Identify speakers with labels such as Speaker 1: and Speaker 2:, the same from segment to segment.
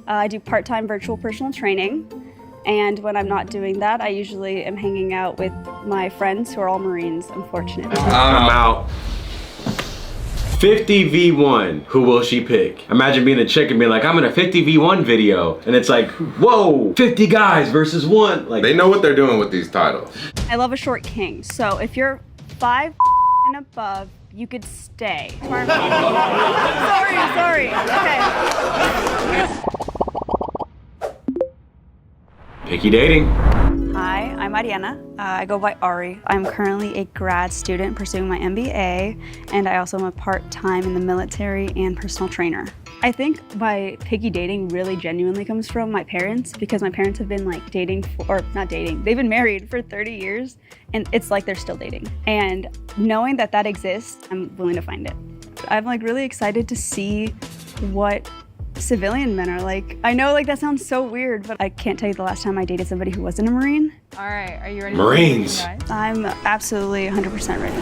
Speaker 1: I do part-time virtual personal training. And when I'm not doing that, I usually am hanging out with my friends who are all Marines, unfortunately.
Speaker 2: I'm out. 50v1, who will she pick? Imagine being a chick and being like, I'm in a 50v1 video. And it's like, whoa, 50 guys versus one. Like,
Speaker 3: they know what they're doing with these titles.
Speaker 1: I love a short king. So if you're 5 and above, you could stay. sorry, okay.
Speaker 2: Picky dating.
Speaker 1: Hi, I'm Ariana. I go by Ari. I'm currently a grad student pursuing my MBA, and I also am a part-time in the military and personal trainer. I think my picky dating really genuinely comes from my parents, because my parents have been like dating or not dating, they've been married for 30 years, and it's like they're still dating. And knowing that that exists, I'm willing to find it. I'm like really excited to see what civilian men are like. I know like that sounds so weird, but I can't tell you the last time I dated somebody who wasn't a Marine.
Speaker 4: All right, are you ready?
Speaker 2: Marines.
Speaker 1: I'm absolutely 100% ready.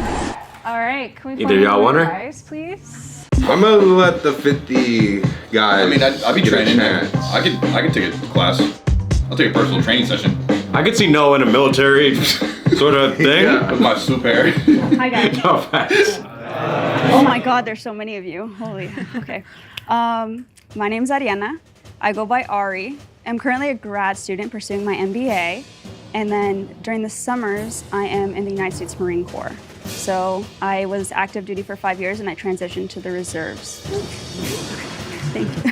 Speaker 4: All right, can we
Speaker 2: Either y'all want her?
Speaker 4: guys, please?
Speaker 3: I'm gonna let the 50 guys.
Speaker 5: I mean, I'd be
Speaker 3: get a
Speaker 5: training.
Speaker 3: chance.
Speaker 5: I could take a class. I'll take a personal training session
Speaker 2: I could see Noah in a military sort of thing.
Speaker 3: Yeah.
Speaker 5: with my soup hair.
Speaker 1: Hi guys.
Speaker 2: No, facts.
Speaker 1: Oh my God, there's so many of you. Holy, okay. My name's Ariana. I go by Ari. I'm currently a grad student pursuing my MBA. And then during the summers, I am in the United States Marine Corps. So I was active duty for 5 years and I transitioned to the reserves. Thank you.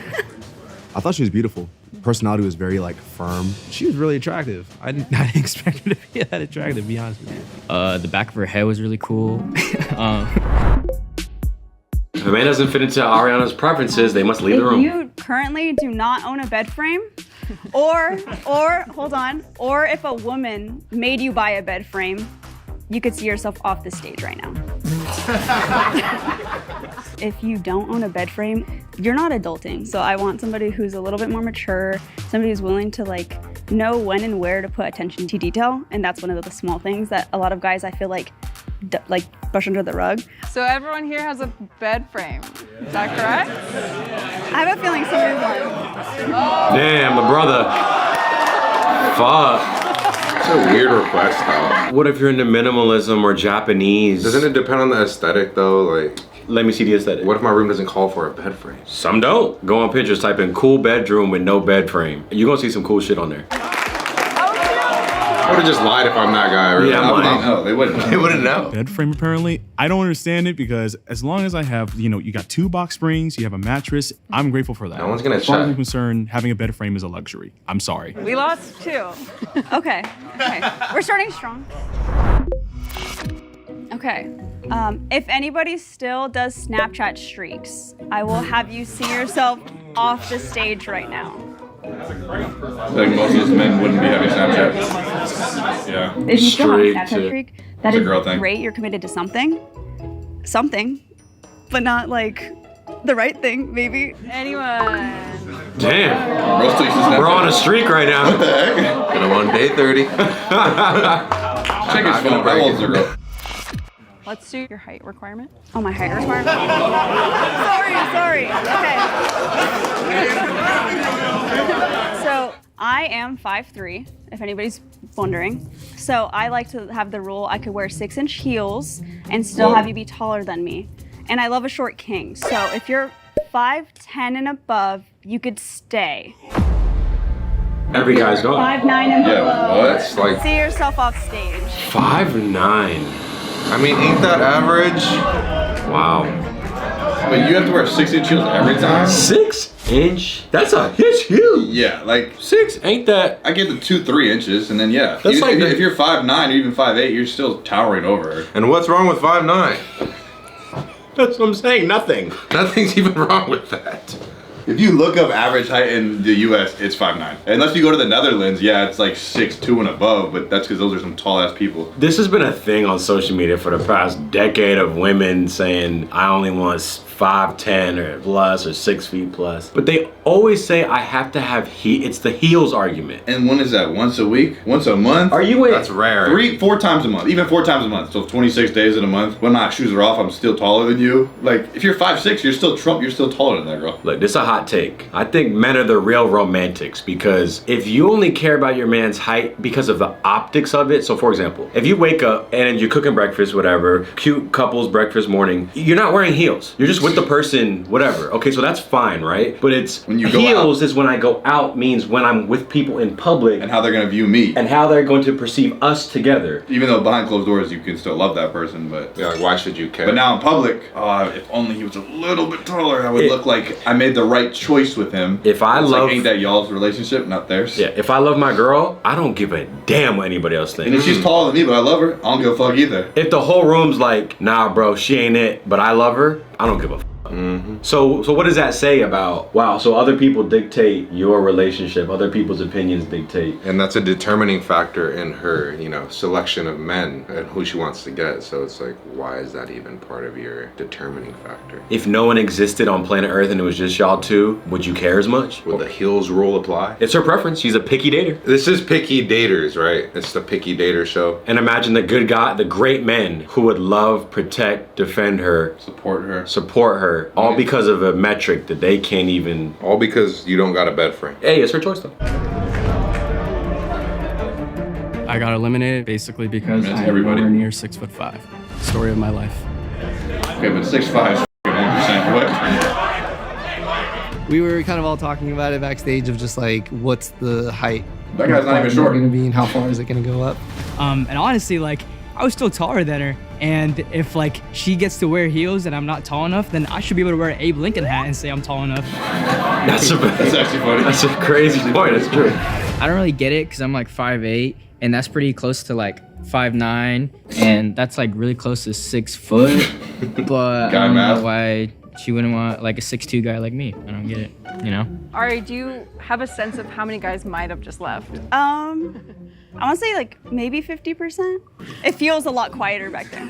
Speaker 6: I thought she was beautiful. Personality was very like firm.
Speaker 7: She was really attractive. I didn't expect her to be that attractive, to be honest with you.
Speaker 8: The back of her head was really cool.
Speaker 2: If a man doesn't fit into Ariana's preferences, they must leave the
Speaker 1: If
Speaker 2: room.
Speaker 1: you currently do not own a bed frame, or hold on, or if a woman made you buy a bed frame, you could see yourself off the stage right now. If you don't own a bed frame, you're not adulting. So I want somebody who's a little bit more mature, somebody who's willing to like know when and where to put attention to detail. And that's one of the small things that a lot of guys I feel like brush under the rug.
Speaker 4: So everyone here has a bed frame. Is that correct?
Speaker 1: I have a feeling somebody won.
Speaker 2: Damn, my brother. Fuck.
Speaker 3: It's a weird request though.
Speaker 2: What if you're into minimalism or Japanese?
Speaker 3: Doesn't it depend on the aesthetic though? Like,
Speaker 2: Let me see the aesthetic.
Speaker 3: what if my room doesn't call for a bed frame?
Speaker 2: Some don't. Go on Pinterest, type in cool bedroom with no bed frame. You're gonna see some cool shit on there.
Speaker 3: I would've just lied if I'm that guy. Right?
Speaker 2: Yeah, I'm lying.
Speaker 5: No, they wouldn't.
Speaker 3: They wouldn't know.
Speaker 7: Bed frame apparently. I don't understand it because as long as I have, you got 2 box springs, you have a mattress, I'm grateful for that.
Speaker 3: No one's gonna
Speaker 7: As far as
Speaker 3: check.
Speaker 7: I'm concerned, having a bed frame is a luxury. I'm sorry.
Speaker 4: We lost 2.
Speaker 1: Okay. We're starting strong. Okay. If anybody still does Snapchat streaks, I will have you see yourself off the stage right now.
Speaker 5: Like most of these men wouldn't be having Snapchat. Yeah.
Speaker 1: If you still have a
Speaker 2: Straight
Speaker 1: Snapchat
Speaker 2: to-
Speaker 1: streak, that
Speaker 5: It's a
Speaker 1: is
Speaker 5: girl thing.
Speaker 1: great. You're committed to something, but not like the right thing, maybe.
Speaker 4: Anyone?
Speaker 2: Damn.
Speaker 5: Bro still uses Snapchat.
Speaker 2: We're on a streak right now.
Speaker 3: What the heck? And I'm on day 30.
Speaker 5: Check his phone. How old is the girl?
Speaker 4: Let's do your height requirement.
Speaker 1: Oh, my height requirement. sorry. Okay. So I am 5'3", if anybody's wondering. So I like to have the rule I could wear 6-inch heels and still have you be taller than me. And I love a short king. So if you're 5'10" and above, you could stay.
Speaker 2: Every guy's going.
Speaker 1: 5'9" and
Speaker 5: Yeah,
Speaker 1: below.
Speaker 5: what?
Speaker 3: That's like,
Speaker 1: See yourself off stage.
Speaker 2: 5'9".
Speaker 3: I mean, ain't that average?
Speaker 2: Wow.
Speaker 5: But you have to wear 6-inch heels every time?
Speaker 2: 6-inch? That's huge.
Speaker 5: Yeah, like
Speaker 2: 6 ain't that?
Speaker 5: I get the 2-3 inches, and then yeah.
Speaker 2: That's
Speaker 5: Even
Speaker 2: like
Speaker 5: if you're 5'9" or even 5'8", you're still towering over her.
Speaker 3: And what's wrong with 5'9"?
Speaker 2: That's what I'm saying. Nothing.
Speaker 3: Nothing's even wrong with that.
Speaker 5: If you look up average height in the U.S., it's 5'9". Unless you go to the Netherlands, yeah, it's like 6'2" and above, but that's because those are some tall ass people.
Speaker 2: This has been a thing on social media for the past decade of women saying, I only want 5'10" or plus or 6 feet plus. But they always say I have to have heat. It's the heels argument.
Speaker 5: And when is that? Once a week? Once a month?
Speaker 2: Are you in?
Speaker 3: That's rare.
Speaker 5: 4 times a month. Even 4 times a month. So 26 days in a month. When my shoes are off, I'm still taller than you. Like, if you're 5'6", you're still Trump. You're still taller than that girl.
Speaker 2: Look, this is a hot take. I think men are the real romantics because if you only care about your man's height because of the optics of it. So for example, if you wake up and you're cooking breakfast, whatever, cute couples breakfast morning, you're not wearing heels. You're just with the person, whatever. Okay, so that's fine, right? But it's
Speaker 5: When you go
Speaker 2: heels
Speaker 5: out.
Speaker 2: is when I go out means when I'm with people in public
Speaker 5: And how they're gonna view me.
Speaker 2: and how they're going to perceive us together.
Speaker 5: Even though behind closed doors you can still love that person, but
Speaker 3: Yeah, like, why should you care?
Speaker 5: but now in public, if only he was a little bit taller, I would look like I made the right choice with him.
Speaker 2: If I
Speaker 5: It's
Speaker 2: love-
Speaker 5: like, ain't that y'all's relationship, not theirs?
Speaker 2: Yeah, if I love my girl, I don't give a damn what anybody else
Speaker 5: And
Speaker 2: thinks.
Speaker 5: if she's taller than me, but I love her, I don't give a fuck either.
Speaker 2: If the whole room's like, nah, bro, she ain't it, but I love her, I don't give a fuck. So what does that say about, wow, so other people dictate your relationship, other people's opinions dictate.
Speaker 3: And that's a determining factor in her, selection of men and who she wants to get. So it's like, why is that even part of your determining factor?
Speaker 2: If no one existed on planet Earth and it was just y'all two, would you care as much?
Speaker 3: Would the heels rule apply?
Speaker 2: It's her preference. She's a picky dater.
Speaker 3: This is Picky Daters, right? It's the Picky Dater show.
Speaker 2: And imagine the good guy, the great men who would love, protect, defend her, support her, all because of a metric that they can't even.
Speaker 3: All because you don't got a bed frame.
Speaker 2: Hey, it's her choice though.
Speaker 8: I got eliminated basically because
Speaker 5: That's
Speaker 8: I'm
Speaker 5: everybody.
Speaker 8: nowhere near 6'5". Story of my life.
Speaker 5: Okay, but 6'5" is 1%. What?
Speaker 9: We were kind of all talking about it backstage of just like, what's the height?
Speaker 5: That guy's not even short.
Speaker 9: Going to be and how far is it going to go up?
Speaker 10: And honestly, like, I was still taller than her. And if like she gets to wear heels and I'm not tall enough, then I should be able to wear an Abe Lincoln hat and say I'm tall enough.
Speaker 2: That's
Speaker 5: actually funny.
Speaker 2: That's a crazy point. That's true.
Speaker 8: I don't really get it because I'm like 5'8", and that's pretty close to like 5'9", and that's like really close to 6 foot. But
Speaker 5: Guy
Speaker 8: I don't
Speaker 5: math.
Speaker 8: know why she wouldn't want like a 6'2" guy like me. I don't get it,
Speaker 4: Ari, do you have a sense of how many guys might have just left?
Speaker 1: I want to say like maybe 50%. It feels a lot quieter back there.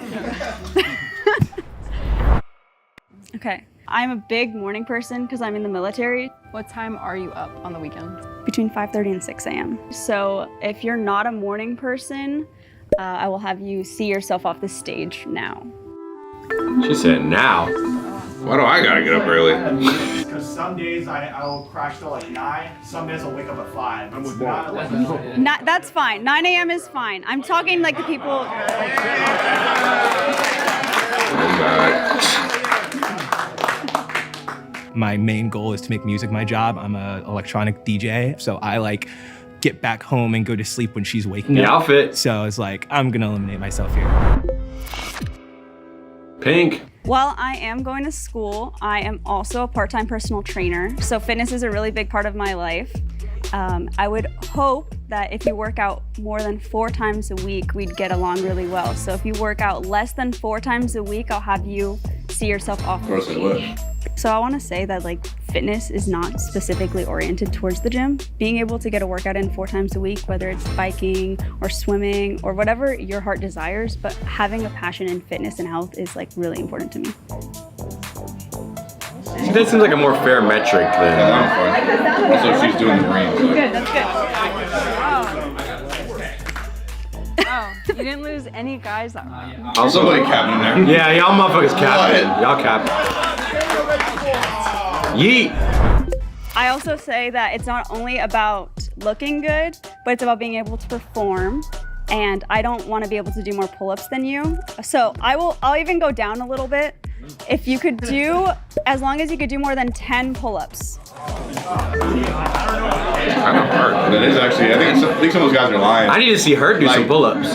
Speaker 1: Okay, I'm a big morning person because I'm in the military.
Speaker 4: What time are you up on the weekends?
Speaker 1: Between 5:30 and 6 a.m. So if you're not a morning person, I will have you see yourself off the stage now.
Speaker 2: She said now.
Speaker 3: Why do I gotta get up early?
Speaker 11: Because some days I'll crash till like 9, some days I'll wake up at 5. It's not like
Speaker 1: That's fine. 9 a.m. is fine. I'm talking like the people.
Speaker 12: My main goal is to make music my job. I'm an electronic DJ, so I like get back home and go to sleep when she's waking
Speaker 2: The
Speaker 12: up.
Speaker 2: outfit.
Speaker 12: So it's like, I'm gonna eliminate myself here.
Speaker 2: Pink.
Speaker 1: While I am going to school, I am also a part-time personal trainer. So fitness is a really big part of my life. I would hope that if you work out more than 4 times a week, we'd get along really well. So if you work out less than 4 times a week, I'll have you see yourself off the stage. So I want to say that like fitness is not specifically oriented towards the gym. Being able to get a workout in 4 times a week, whether it's biking or swimming or whatever your heart desires, but having a passion in fitness and health is like really important to me.
Speaker 2: See, that seems like a more fair metric than.
Speaker 5: Also, she's doing the green.
Speaker 1: Good, that's good.
Speaker 4: Oh, you didn't lose any guys that round.
Speaker 2: Also,
Speaker 5: Somebody capping in there.
Speaker 2: Yeah, y'all motherfuckers capping. Y'all capping. Yeet.
Speaker 1: I also say that it's not only about looking good, but it's about being able to perform. And I don't want to be able to do more pull-ups than you. So I'll even go down a little bit. If you could do, as long as you could do more than 10 pull-ups.
Speaker 5: Kind of hard. That is actually, I think some of those guys are lying.
Speaker 2: I need to see her do some pull-ups.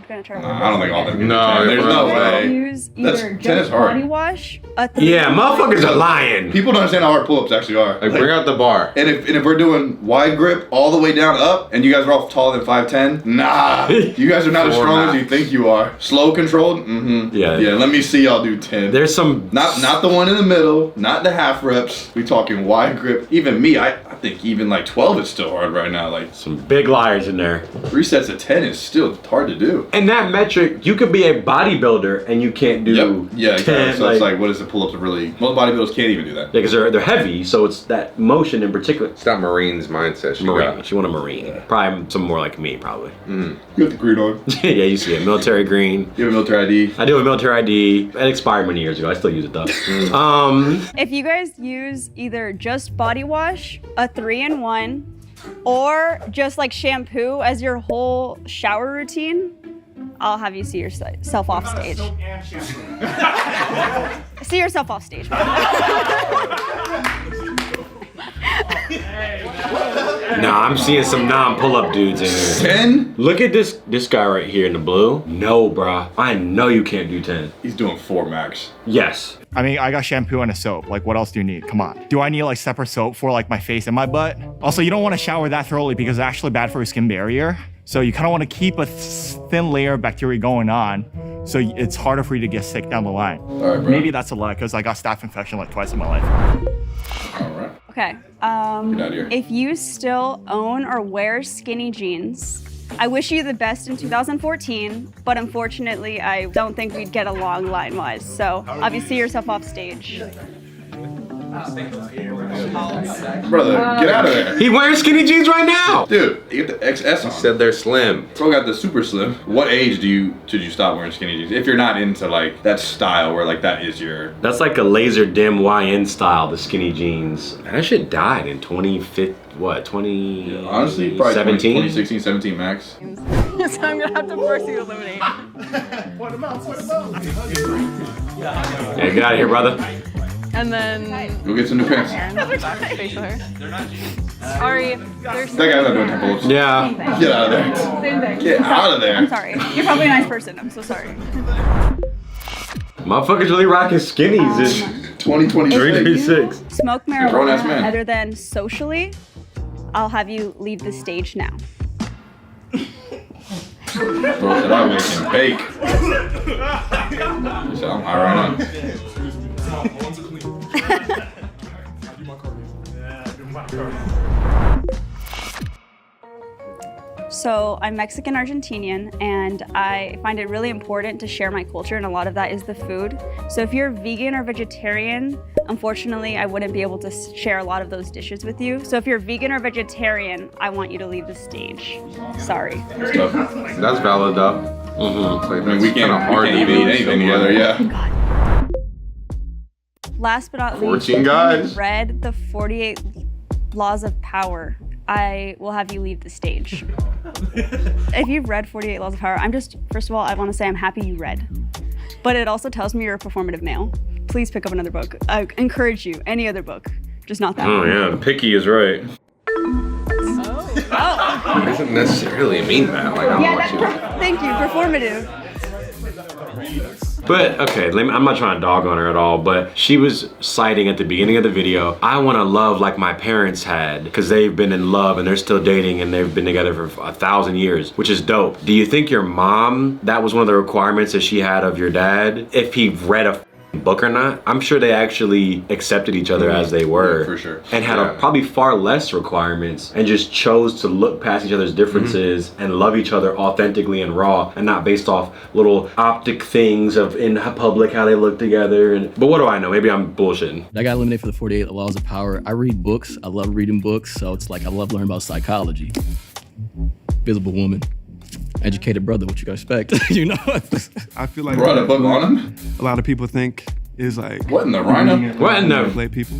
Speaker 1: I'm gonna try.
Speaker 5: I don't think all that.
Speaker 3: No,
Speaker 5: there's no way.
Speaker 1: Use
Speaker 5: That's
Speaker 1: either
Speaker 5: 10 is
Speaker 1: just
Speaker 5: hard.
Speaker 1: body wash.
Speaker 2: Yeah, motherfuckers are lying.
Speaker 5: People don't understand how hard pull-ups actually are.
Speaker 3: Like, bring out the bar.
Speaker 5: And if we're doing wide grip all the way down up, and you guys are all taller than 5'10", nah, you guys are not as strong as you think you are. Slow controlled,
Speaker 2: Yeah.
Speaker 5: Yeah, let me see y'all do 10.
Speaker 2: There's some.
Speaker 5: Not the one in the middle, not the half reps. We talking wide grip. Even me, I think even like 12 is still hard right now. Like
Speaker 2: Some big liars in there.
Speaker 5: 3 sets of 10 is still hard to do.
Speaker 2: And that that metric, you could be a bodybuilder and you can't do.
Speaker 5: Yeah,
Speaker 2: 10,
Speaker 5: exactly. So it's like, what is the pull-ups really? Most bodybuilders can't even do that.
Speaker 2: Yeah, because they're heavy, so it's that motion in particular.
Speaker 3: It's that Marine's mindset. She got.
Speaker 2: She want a Marine. Probably some more like me, probably.
Speaker 5: You got the green on.
Speaker 2: Yeah, you see it. Military green.
Speaker 5: You have a military ID?
Speaker 2: I do have a military ID. It expired many years ago. I still use it though.
Speaker 1: If you guys use either just body wash, a 3-in-1, or just like shampoo as your whole shower routine, I'll have you see yourself off stage. See yourself off stage.
Speaker 2: Nah, I'm seeing some non-pull-up dudes in here.
Speaker 5: 10?
Speaker 2: Look at this guy right here in the blue. No, bruh. I know you can't do 10.
Speaker 5: He's doing 4 max.
Speaker 2: Yes.
Speaker 11: I mean, I got shampoo and a soap. Like, what else do you need? Come on. Do I need like separate soap for like my face and my butt? Also, you don't want to shower that thoroughly because it's actually bad for your skin barrier. So you kind of want to keep a thin layer of bacteria going on, so it's harder for you to get sick down the line.
Speaker 5: All right, bro.
Speaker 11: Maybe that's a lot because I got staph infection like twice in my life.
Speaker 5: All right.
Speaker 1: Okay.
Speaker 5: Get out of here.
Speaker 1: If you still own or wear skinny jeans, I wish you the best in 2014, but unfortunately, I don't think we'd get along line-wise. So obviously, yourself off stage.
Speaker 5: Brother, get out of there.
Speaker 2: He wearing skinny jeans right now.
Speaker 5: Dude, you get the XS on.
Speaker 3: He said they're slim.
Speaker 5: Bro got the super slim. What age did you stop wearing skinny jeans? If you're not into like that style where like that is your...
Speaker 2: That's like a laser dim YN style, the skinny jeans. That shit died in 2015, what, 20...
Speaker 5: Yeah, honestly, probably
Speaker 2: 17?
Speaker 5: 2016, 17 max.
Speaker 4: So I'm gonna have to force you to eliminate.
Speaker 11: Point them out.
Speaker 2: Yeah, get out of here, brother.
Speaker 4: And then
Speaker 5: Go get some new pants.
Speaker 4: facial hair. Ari, there's
Speaker 5: That guy's not doing 10 pull-ups.
Speaker 2: Yeah.
Speaker 5: Get out of there.
Speaker 4: same thing.
Speaker 5: Get out of there.
Speaker 1: I'm sorry. You're probably a nice person. I'm so sorry.
Speaker 2: Motherfuckers really rocking skinnies in
Speaker 5: 2023.
Speaker 2: 336.
Speaker 1: Smoke
Speaker 5: grown-ass man.
Speaker 1: marijuana other than socially, I'll have you leave the stage now.
Speaker 5: Bro said I wake and bake. So I'm high right now.
Speaker 1: So I'm Mexican Argentinian, and I find it really important to share my culture, and a lot of that is the food. So if you're vegan or vegetarian, unfortunately, I wouldn't be able to share a lot of those dishes with you. So if you're vegan or vegetarian, I want you to leave the stage. Sorry.
Speaker 5: That's tough.
Speaker 3: That's valid though.
Speaker 5: I mean, we can't even eat anything together, yeah.
Speaker 1: Last but not least,
Speaker 3: 14 guys.
Speaker 1: if you read the 48 Laws of Power, I will have you leave the stage. If you've read 48 Laws of Power, first of all, I want to say I'm happy you read. But it also tells me you're a performative male. Please pick up another book. I encourage you, any other book, just not that
Speaker 2: Oh
Speaker 1: one.
Speaker 2: yeah, picky is right.
Speaker 3: It doesn't necessarily mean that. Like, I don't want you.
Speaker 1: Thank you, performative.
Speaker 2: But okay, I'm not trying to dog on her at all, but she was citing at the beginning of the video, I want to love like my parents had, because they've been in love and they're still dating and they've been together for 1,000 years, which is dope. Do you think your mom, that was one of the requirements that she had of your dad, if he read a book or not? I'm sure they actually accepted each other as they were,
Speaker 5: Yeah, for sure.
Speaker 2: and had probably far less requirements, and just chose to look past each other's differences and love each other authentically and raw, and not based off little optic things of in public how they look together. But what do I know? Maybe I'm bullshitting.
Speaker 13: I got eliminated for the 48 Laws of Power. I read books. I love reading books, so it's like I love learning about psychology. Visible Woman. Educated brother, what you gotta expect? You know?
Speaker 6: I feel like
Speaker 5: Brought a book on him?
Speaker 6: a lot of people think is like
Speaker 5: What in the Rhino?
Speaker 2: What in the-
Speaker 6: Black people.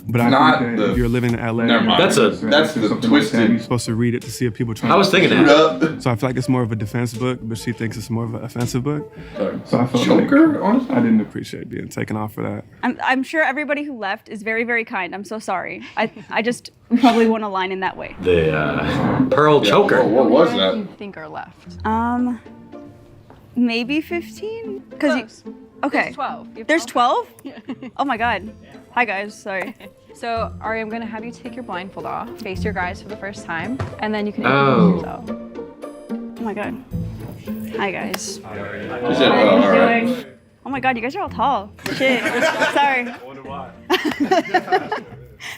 Speaker 6: But I
Speaker 5: Not
Speaker 6: think that
Speaker 5: the-
Speaker 6: if you're living in LA,
Speaker 5: Never mind.
Speaker 2: That's
Speaker 5: the
Speaker 6: you're
Speaker 5: twisted.
Speaker 6: supposed to read it to see if people try.
Speaker 2: I was thinking
Speaker 5: Shoot
Speaker 2: that.
Speaker 5: up.
Speaker 6: So I feel like it's more of a defense book, but she thinks it's more of an offensive book.
Speaker 5: Sorry.
Speaker 6: So I felt
Speaker 5: Joker, honestly?
Speaker 6: I didn't appreciate being taken off for that.
Speaker 1: I'm sure everybody who left is very, very kind. I'm so sorry. I just probably won't align in that way.
Speaker 2: The pearl choker.
Speaker 5: What was
Speaker 4: How many
Speaker 5: that?
Speaker 4: do you think are left?
Speaker 1: Maybe 15?
Speaker 4: Close.
Speaker 1: Okay.
Speaker 4: There's 12. You have
Speaker 1: There's 12? Oh my God. Hi guys, sorry.
Speaker 4: So, Ari, I'm gonna have you take your blindfold off, face your guys for the first time, and then you can
Speaker 2: Oh.
Speaker 4: introduce yourself.
Speaker 1: Oh my God. Hi guys.
Speaker 5: He said, all right.
Speaker 1: Oh my God, you guys are all tall. Shit. Sorry.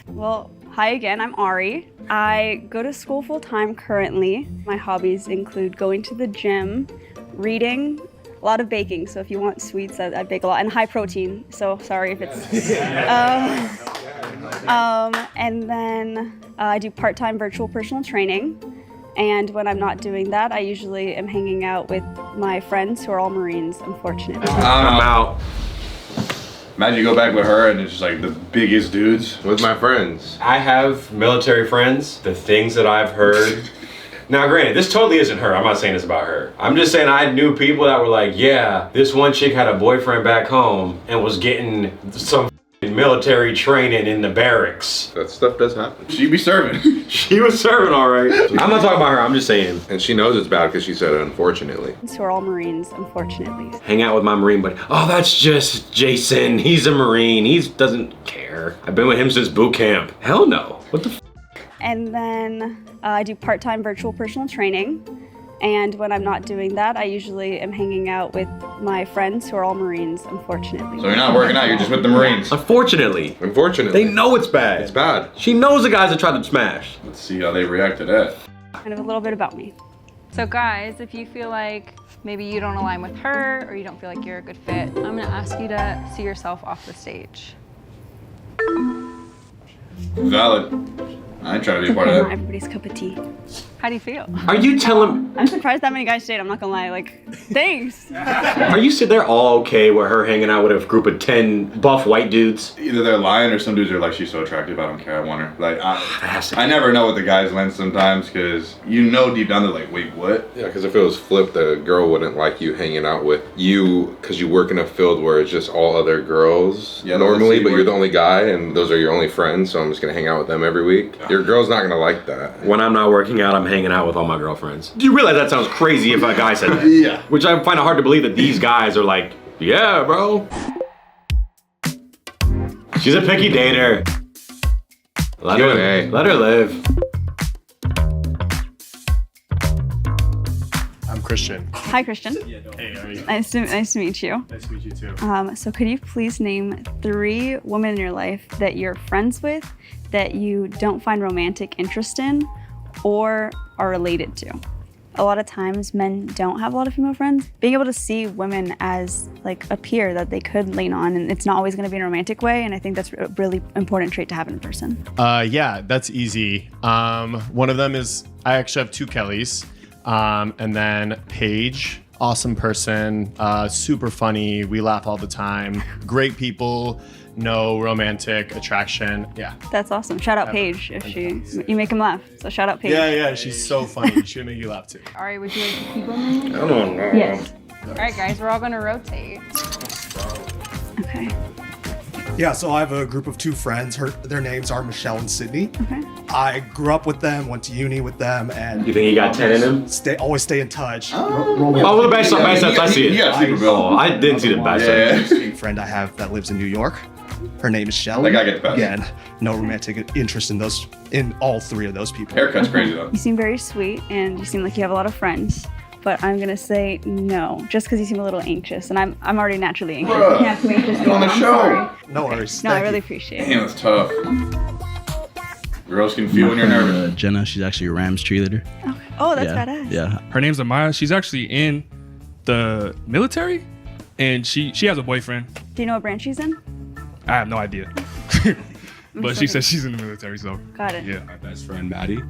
Speaker 1: Well, hi again, I'm Ari. I go to school full time currently. My hobbies include going to the gym, reading, a lot of baking. So if you want sweets, I bake a lot, and high protein. So sorry if it's. And then I do part-time virtual personal training. And when I'm not doing that, I usually am hanging out with my friends who are all Marines, unfortunately.
Speaker 2: I'm out.
Speaker 5: Imagine you go back with her and it's just like the biggest dudes.
Speaker 3: With my friends.
Speaker 2: I have military friends. The things that I've heard. Now, granted, this totally isn't her. I'm not saying this about her. I'm just saying I knew people that were like, yeah, this one chick had a boyfriend back home and was getting some military training in the barracks.
Speaker 3: That stuff does happen.
Speaker 5: She be serving.
Speaker 2: She was serving all right. I'm not talking about her, I'm just saying.
Speaker 3: And she knows it's bad because she said it, unfortunately.
Speaker 1: Who are all Marines, unfortunately.
Speaker 2: Hang out with my Marine buddy. Oh, that's just Jason. He's a Marine. He doesn't care. I've been with him since boot camp. Hell no. What the f?
Speaker 1: And then I do part-time virtual personal training. And when I'm not doing that, I usually am hanging out with my friends who are all Marines, unfortunately.
Speaker 5: So you're not working out, you're just with the Marines.
Speaker 2: Unfortunately.
Speaker 3: Unfortunately.
Speaker 2: They know it's bad.
Speaker 3: It's bad.
Speaker 2: She knows the guys that tried to smash.
Speaker 5: Let's see how they react to that.
Speaker 1: Kind of a little bit about me.
Speaker 4: So guys, if you feel like maybe you don't align with her or you don't feel like you're a good fit, I'm gonna ask you to see yourself off the stage.
Speaker 5: Valid. I ain't trying to be a part of
Speaker 1: Not
Speaker 5: that.
Speaker 1: everybody's cup of tea.
Speaker 4: How do you feel?
Speaker 2: Are you telling?
Speaker 1: I'm surprised that many guys stayed, I'm not gonna lie. Like, thanks.
Speaker 2: Are you sitting there all okay with her hanging out with a group of 10 buff white dudes?
Speaker 5: Either they're lying or some dudes are like, she's so attractive, I don't care, I want her. Like, I never know what the guys lens sometimes because you know deep down they're like, wait, what?
Speaker 3: Yeah, because if it was flipped, the girl wouldn't like you hanging out with you because you work in a field where it's just all other girls normally, but you're the only guy and those are your only friends, so I'm just gonna hang out with them every week. Your girl's not gonna like that.
Speaker 2: When I'm not working out, I'm hanging out with all my girlfriends. Do you realize that sounds crazy if a guy said that?
Speaker 5: Yeah.
Speaker 2: Which I find it hard to believe that these guys are like, yeah, bro. She's a picky dater. Let her live.
Speaker 14: I'm Christian.
Speaker 1: Hi, Christian.
Speaker 14: Hey, how are you?
Speaker 1: Nice to meet you.
Speaker 14: Nice to meet you too.
Speaker 1: So could you please name 3 women in your life that you're friends with that you don't find romantic interest in or are related to? A lot of times men don't have a lot of female friends. Being able to see women as like a peer that they could lean on, and it's not always gonna be in a romantic way, and I think that's a really important trait to have in a person.
Speaker 14: Yeah, that's easy. One of them is, I actually have 2 Kellys. And then Paige, awesome person, super funny. We laugh all the time. Great people, no romantic attraction. Yeah.
Speaker 1: That's awesome. Shout out Paige if you make him laugh. So shout out Paige.
Speaker 14: Yeah, she's so funny. She'll make you laugh too.
Speaker 4: Ari, would you like to keep on?
Speaker 2: I don't know.
Speaker 1: Yes.
Speaker 4: All right, guys, we're all gonna rotate.
Speaker 1: Okay.
Speaker 15: Yeah, so I have a group of 2 friends. Their names are Michelle and Sydney.
Speaker 1: Okay.
Speaker 15: I grew up with them, went to uni with them, and
Speaker 2: You think he got 10 in him?
Speaker 15: always stay in touch.
Speaker 2: Oh, the biceps, I see it. Oh, I didn't see the biceps.
Speaker 15: A friend I have that lives in New York. Her name is Shelley.
Speaker 5: That guy gets best.
Speaker 15: Again, no romantic interest in all 3 of those people.
Speaker 5: Haircut's crazy though.
Speaker 1: You seem very sweet and you seem like you have a lot of friends. But I'm gonna say no, just because you seem a little anxious, and I'm already naturally anxious.
Speaker 5: Bruh,
Speaker 1: You can't be anxious
Speaker 5: you're on the
Speaker 1: I'm
Speaker 5: show.
Speaker 1: sorry.
Speaker 15: No worries.
Speaker 1: No, I really appreciate it.
Speaker 5: Damn, that's tough. Girls can feel when you're nervous.
Speaker 16: Jenna, she's actually a Rams cheerleader.
Speaker 1: Oh, that's
Speaker 16: yeah,
Speaker 1: badass.
Speaker 16: Yeah.
Speaker 17: Her name's Amaya. She's actually in the military, and she has a boyfriend.
Speaker 1: Do you know what branch she's in?
Speaker 17: I have no idea. But she says she's in the military, so.
Speaker 1: Got it.
Speaker 17: Yeah.
Speaker 18: My best friend, Maddie,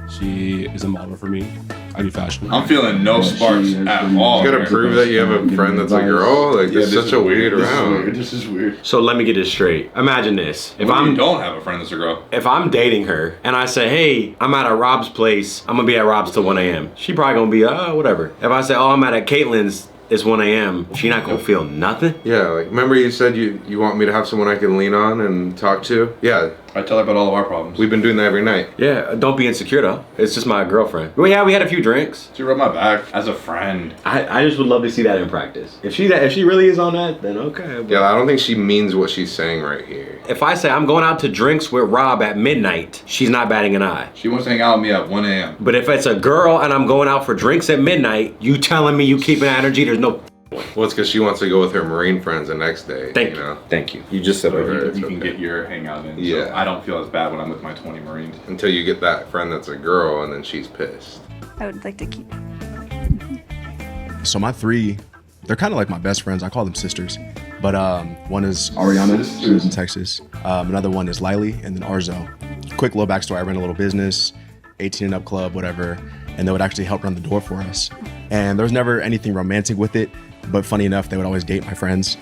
Speaker 18: she is a model for me. I do fashion.
Speaker 5: I'm feeling no sparks at all.
Speaker 3: You gotta prove that you have a friend that's a girl. Like,
Speaker 5: Yeah,
Speaker 3: it's
Speaker 5: this
Speaker 3: such
Speaker 5: is
Speaker 3: a
Speaker 5: weird.
Speaker 3: weird
Speaker 5: This is
Speaker 3: round.
Speaker 5: weird. This is weird.
Speaker 2: So let me get this straight. Imagine this.
Speaker 5: If you don't have a friend that's a girl.
Speaker 2: If I'm dating her and I say, hey, I'm at Rob's place, I'm gonna be at Rob's till 1 a.m. She probably gonna be, whatever. If I say, oh, I'm at Caitlin's, it's 1 a.m. She not gonna feel nothing?
Speaker 3: Yeah, like, remember you said you want me to have someone I can lean on and talk to? Yeah.
Speaker 5: I tell her about all of our problems.
Speaker 3: We've been doing that every night.
Speaker 2: Yeah, don't be insecure though. It's just my girlfriend. Well, yeah, we had a few drinks.
Speaker 5: She rubbed my back as a friend.
Speaker 2: I just would love to see that in practice. If she really is on that, then okay.
Speaker 3: Yeah, I don't think she means what she's saying right here.
Speaker 2: If I say I'm going out to drinks with Rob at midnight, she's not batting an eye.
Speaker 5: She wants to hang out with me at 1 a.m.
Speaker 2: But if it's a girl and I'm going out for drinks at midnight, you telling me you keeping energy, there's no.
Speaker 3: Well, it's because she wants to go with her Marine friends the next day.
Speaker 2: Thank you. Thank you. You just said it.
Speaker 5: You can get your hangout in.
Speaker 3: Yeah.
Speaker 5: So I don't feel as bad when I'm with my 20 Marines.
Speaker 3: Until you get that friend that's a girl and then she's pissed.
Speaker 1: I would like to keep.
Speaker 6: So my three, they're kind of like my best friends. I call them sisters. But one is Ariana, she lives in Texas. Another one is Lily, and then Arzo. Quick little backstory, I ran a little business, 18 and up club, whatever, and they would actually help run the door for us. And there was never anything romantic with it, but funny enough, they would always date my friends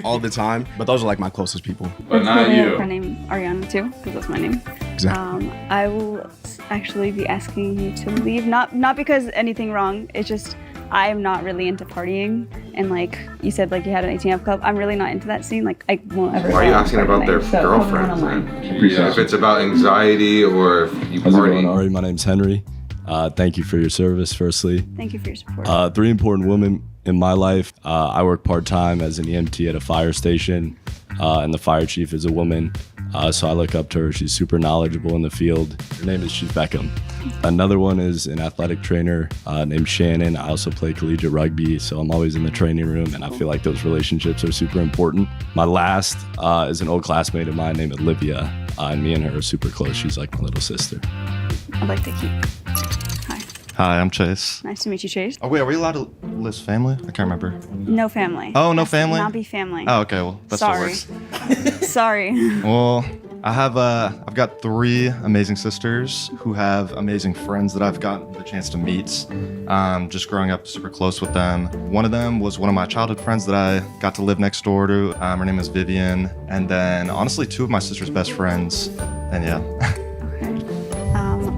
Speaker 6: all the time. But those are like my closest people.
Speaker 5: But not you.
Speaker 1: Her name Ariana too, because that's my name.
Speaker 6: Exactly.
Speaker 1: I will actually be asking you to leave, not because anything wrong, it's just I'm not really into partying, and like you said, like you had an 18 club. I'm really not into that scene. Like I won't ever.
Speaker 3: Why are you asking about their girlfriends then? Yeah, if it's about anxiety or if you
Speaker 16: How's it
Speaker 3: party.
Speaker 16: going, Ari? My name's Henry. Thank you for your service, firstly.
Speaker 1: Thank you for your support.
Speaker 16: 3 important women in my life. I work part-time as an EMT at a fire station, and the fire chief is a woman. So I look up to her. She's super knowledgeable in the field. Her name is Chief Beckham. Another one is an athletic trainer named Shannon. I also play collegiate rugby, so I'm always in the training room, and I feel like those relationships are super important. My last is an old classmate of mine named Olivia, and me and her are super close. She's like my little sister.
Speaker 1: I'd like to keep.
Speaker 19: Hi, I'm Chase.
Speaker 1: Nice to meet you, Chase.
Speaker 19: Oh, wait, are we allowed to list family? I can't remember.
Speaker 1: No family.
Speaker 19: Oh, no
Speaker 1: Has to
Speaker 19: family?
Speaker 1: Not be family.
Speaker 19: Oh, okay, well, that still
Speaker 1: Sorry.
Speaker 19: works.
Speaker 1: Sorry.
Speaker 19: Well, I've got 3 amazing sisters who have amazing friends that I've gotten the chance to meet. Just growing up super close with them. One of them was one of my childhood friends that I got to live next door to. Her name is Vivian. And then honestly, 2 of my sister's best friends. And yeah.